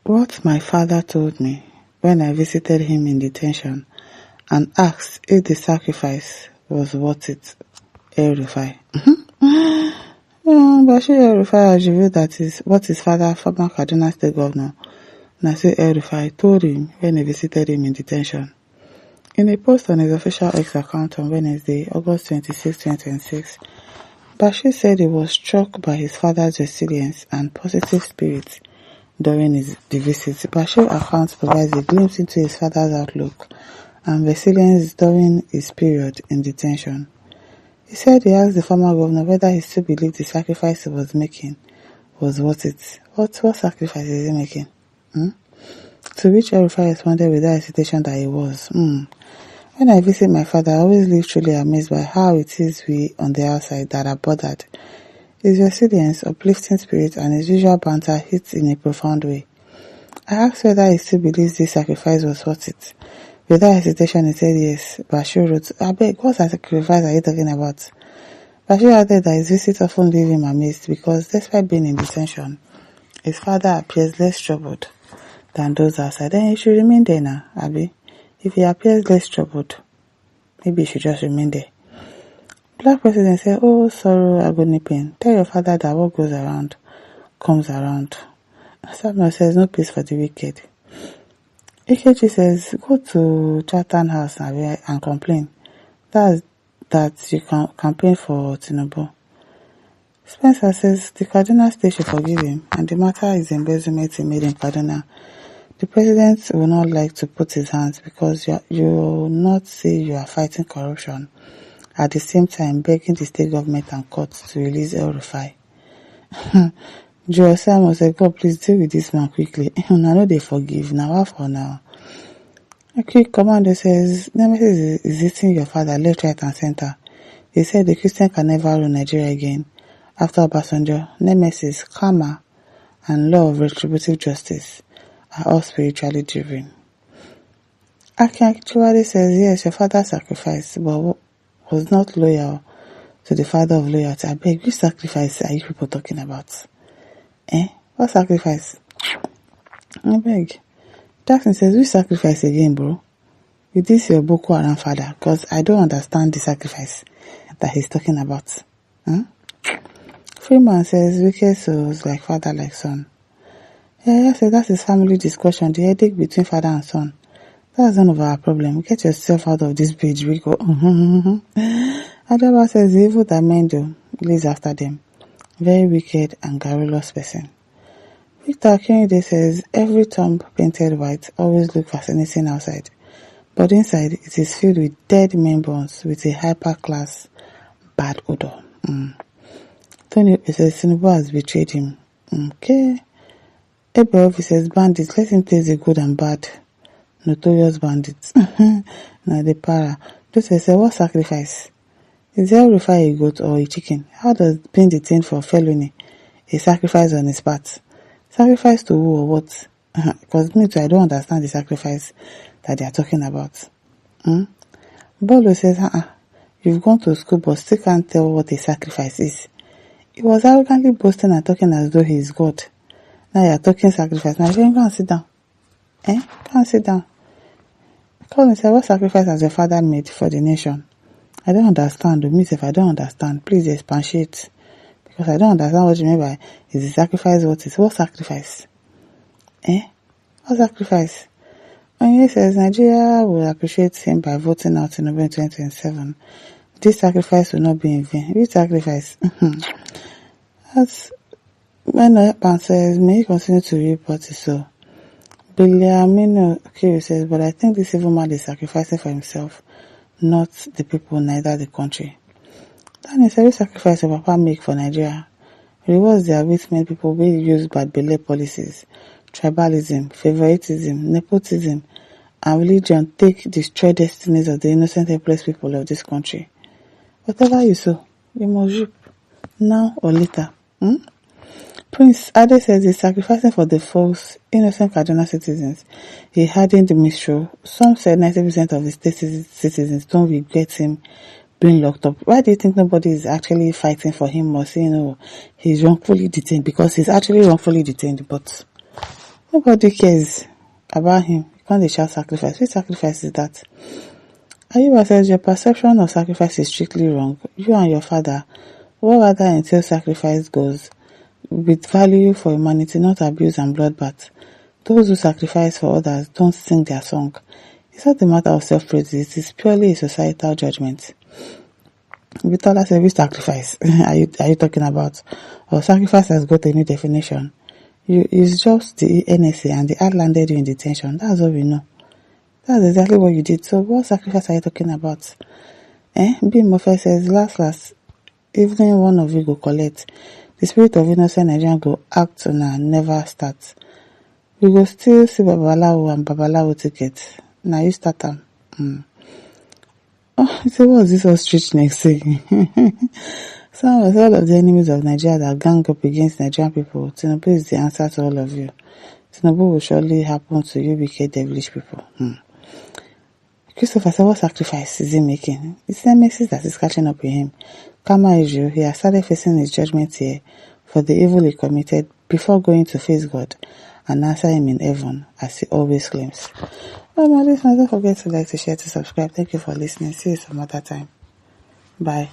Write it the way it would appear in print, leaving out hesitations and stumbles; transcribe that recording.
What my father told me when I visited him in detention and asked if the sacrifice was worth it. Elrufai. Bashir Elrufai has revealed that is what his father, former Kaduna State Governor Nasir Elrufai, told him when he visited him in detention. In a post on his official X account on Wednesday, August 26, 2026, Bashir said he was struck by his father's resilience and positive spirit during the visit. Bashir's account provides a glimpse into his father's outlook and resilience during his period in detention. He said he asked the former governor whether he still believed the sacrifice he was making was worth it. What sacrifice is he making? To which Elrufai responded without hesitation that he was. When I visit my father, I always leave truly amazed by how it is we on the outside that are bothered. His resilience, uplifting spirit, and his usual banter hits in a profound way. I asked whether he still believes this sacrifice was worth it. Without hesitation, he said yes. Bashir wrote, I beg, what sacrifice are you talking about? Bashir added that his visit often leave him amazed because despite being in detention, his father appears less troubled than those outside. Then he should remain there now, Abi. If he appears less troubled, maybe he should just remain there. Black President said, oh, sorrow, agony, pain. Tell your father that what goes around comes around. Samuel says, no peace for the wicked. Ikechi says, go to Chatham House and complain. That you can campaign for Tinubu. Spencer says, the Kaduna State should forgive him, and the matter is embezzlement he made in Kaduna. The president will not like to put his hands because you will not say you are fighting corruption, at the same time begging the state government and courts to release Elrufai. Joe Simon said, God, please deal with this man quickly. I know they forgive. Now, for now. A quick commander says, Nemesis is hitting your father left, right, and center. He said the Christian can never rule Nigeria again. After Obasanjo, Nemesis, karma, and law of retributive justice are all spiritually driven. Akin Akichiwade says, yes, your father sacrificed, but was not loyal to the father of loyalty. I beg, which sacrifice are you people talking about? What sacrifice? I beg. Jackson says, which sacrifice again, bro? With this your Boko Haram father, because I don't understand the sacrifice that he's talking about. Freeman says, wicked souls like father, like son. Yeah, so that's his family discussion, the headache between father and son. That's none of our problem. Get yourself out of this page, Rico. Adaba says, the evil that men do lives after them. Very wicked and garrulous person. Victor Kennedy says, every tomb painted white always looks fascinating outside, but inside it is filled with dead men bones with a hyper-class bad odor. Tony says, Tinubu has betrayed him. Okay. Ebeovi says, bandits, let him taste the good and bad. Notorious bandits. Now the para. Joseph said, what sacrifice? Is Elrufai a goat or a chicken? How does being detained for felony a sacrifice on his part? Sacrifice to who or what? Because me too, I don't understand the sacrifice that they are talking about. Bolo says, you've gone to school but still can't tell what a sacrifice is. He was arrogantly boasting and talking as though he is God. Now you are talking sacrifice. My friend, go and sit down. Go and sit down. Colin said, what sacrifice has your father made for the nation? I don't understand. If I don't understand, please expatiate. Because I don't understand what you mean by, is the sacrifice what is? What sacrifice? What sacrifice? And he says, Nigeria will appreciate him by voting out in November 2027. This sacrifice will not be in vain. Which sacrifice? That's when Pan says, may he continue to report it so. Biliamino Kiri says, but I think this evil man is sacrificing for himself, not the people, neither the country. That is every sacrifice your papa make for Nigeria. Rewards their witmen people will use bad belle policies, tribalism, favoritism, nepotism, and religion take destroy destinies of the innocent helpless people of this country. Whatever you sow, you must reap, now or later. Prince Ade says he's sacrificing for the false, innocent Kaduna citizens. He hardened the minstrel. Some said 90% of the state citizens don't regret him being locked up. Why do you think nobody is actually fighting for him or saying, oh, he's wrongfully detained? Because he's actually wrongfully detained, but Nobody cares about him. You can't dey shout sacrifice. Which sacrifice is that? Ayuba says your perception of sacrifice is strictly wrong. You and your father, what rather entails sacrifice goes with value for humanity, not abuse and bloodbath. Those who sacrifice for others don't sing their song. It's not a matter of self-praise, it is purely a societal judgment. Vitola said, which sacrifice are you talking about? Or sacrifice has got a new definition. It's just the NSA and the ad landed you in detention. That's all we know. That's exactly what you did. So what sacrifice are you talking about? B. Mofe says, last, evening one of you go collect. The spirit of innocent Nigerian go act on and never start. We go still see Babalawo and Babalawo tickets. Now you start them. Oh, so what's this ostrich next saying? Some of all of the enemies of Nigeria that gang up against Nigerian people, Tinubu is the answer to all of you. Tinubu will surely happen to you wicked devilish people. Christopher said, what sacrifice is he making? It's the nemesis that is catching up with him. Karma is real. He has started facing his judgment here for the evil he committed before going to face God and answer him in heaven, as he always claims. Well, my listeners, don't forget to like, to share, to subscribe. Thank you for listening. See you some other time. Bye.